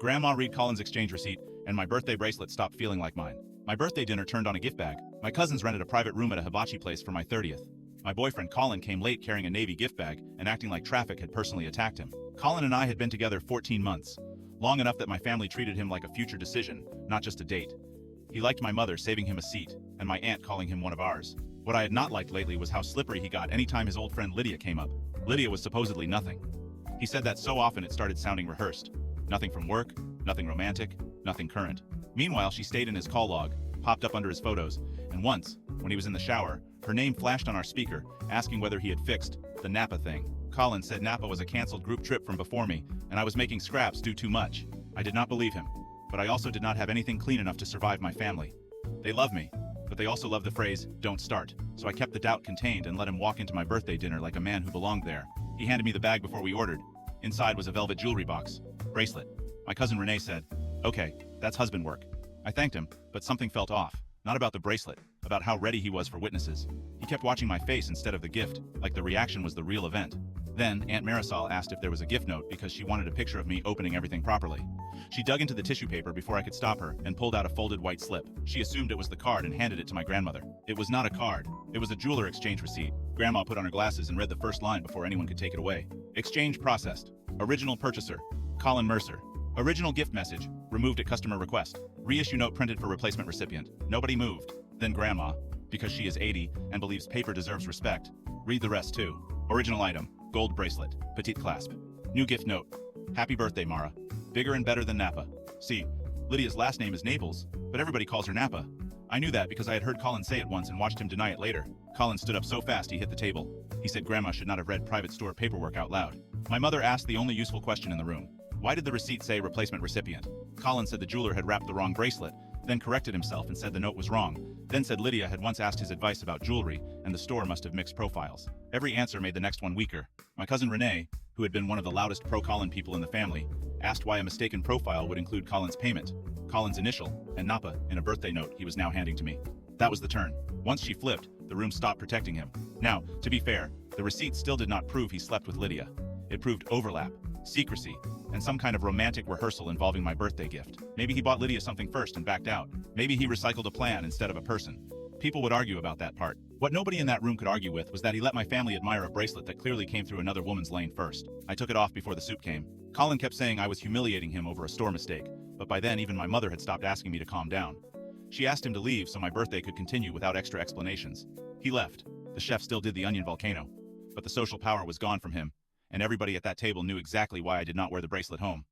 Grandma read Colin's exchange receipt, and my birthday bracelet stopped feeling like mine. My birthday dinner turned on a gift bag. My cousins rented a private room at a hibachi place for my 30th. My boyfriend Colin came late carrying a Navy gift bag and acting like traffic had personally attacked him. Colin and I had been together 14 months, long enough that my family treated him like a future decision, not just a date. He liked my mother saving him a seat, and my aunt calling him one of ours. What I had not liked lately was how slippery he got anytime his old friend Lydia came up. Lydia was supposedly nothing. He said that so often it started sounding rehearsed. Nothing from work, nothing romantic, nothing current. Meanwhile, she stayed in his call log, popped up under his photos, and once, when he was in the shower, her name flashed on our speaker, asking whether he had fixed the Napa thing. Colin said Napa was a canceled group trip from before me, and I was making scraps do too much. I did not believe him, but I also did not have anything clean enough to survive my family. They love me, but they also love the phrase, "don't start," so I kept the doubt contained and let him walk into my birthday dinner like a man who belonged there. He handed me the bag before we ordered. Inside was a velvet jewelry box. Bracelet. My cousin Renee said, "Okay, that's husband work." I thanked him, but something felt off. Not about the bracelet, about how ready he was for witnesses. He kept watching my face instead of the gift, like the reaction was the real event. Then, Aunt Marisol asked if there was a gift note because she wanted a picture of me opening everything properly. She dug into the tissue paper before I could stop her and pulled out a folded white slip. She assumed it was the card and handed it to my grandmother. It was not a card. It was a jeweler exchange receipt. Grandma put on her glasses and read the first line before anyone could take it away. Exchange processed. Original purchaser, Colin Mercer. Original gift message, removed at customer request. Reissue note printed for replacement recipient. Nobody moved. Then Grandma, because she is 80 and believes paper deserves respect. Read the rest too. Original item, gold bracelet, petite clasp. New gift note. Happy birthday, Mara. Bigger and better than Napa. See, Lydia's last name is Naples, but everybody calls her Napa. I knew that because I had heard Colin say it once and watched him deny it later. Colin stood up so fast he hit the table. He said Grandma should not have read private store paperwork out loud. My mother asked the only useful question in the room. Why did the receipt say replacement recipient? Colin said the jeweler had wrapped the wrong bracelet, then corrected himself and said the note was wrong, then said Lydia had once asked his advice about jewelry and the store must have mixed profiles. Every answer made the next one weaker. My cousin Renee, who had been one of the loudest pro-Colin people in the family, asked why a mistaken profile would include Colin's payment, Colin's initial, and Napa in a birthday note he was now handing to me. That was the turn. Once she flipped, the room stopped protecting him. Now, to be fair, the receipt still did not prove he slept with Lydia. It proved overlap, secrecy, and some kind of romantic rehearsal involving my birthday gift. Maybe he bought Lydia something first and backed out. Maybe he recycled a plan instead of a person. People would argue about that part. What nobody in that room could argue with was that he let my family admire a bracelet that clearly came through another woman's lane first. I took it off before the soup came. Colin kept saying I was humiliating him over a store mistake, but by then even my mother had stopped asking me to calm down. She asked him to leave so my birthday could continue without extra explanations. He left. The chef still did the onion volcano, but the social power was gone from him, and everybody at that table knew exactly why I did not wear the bracelet home.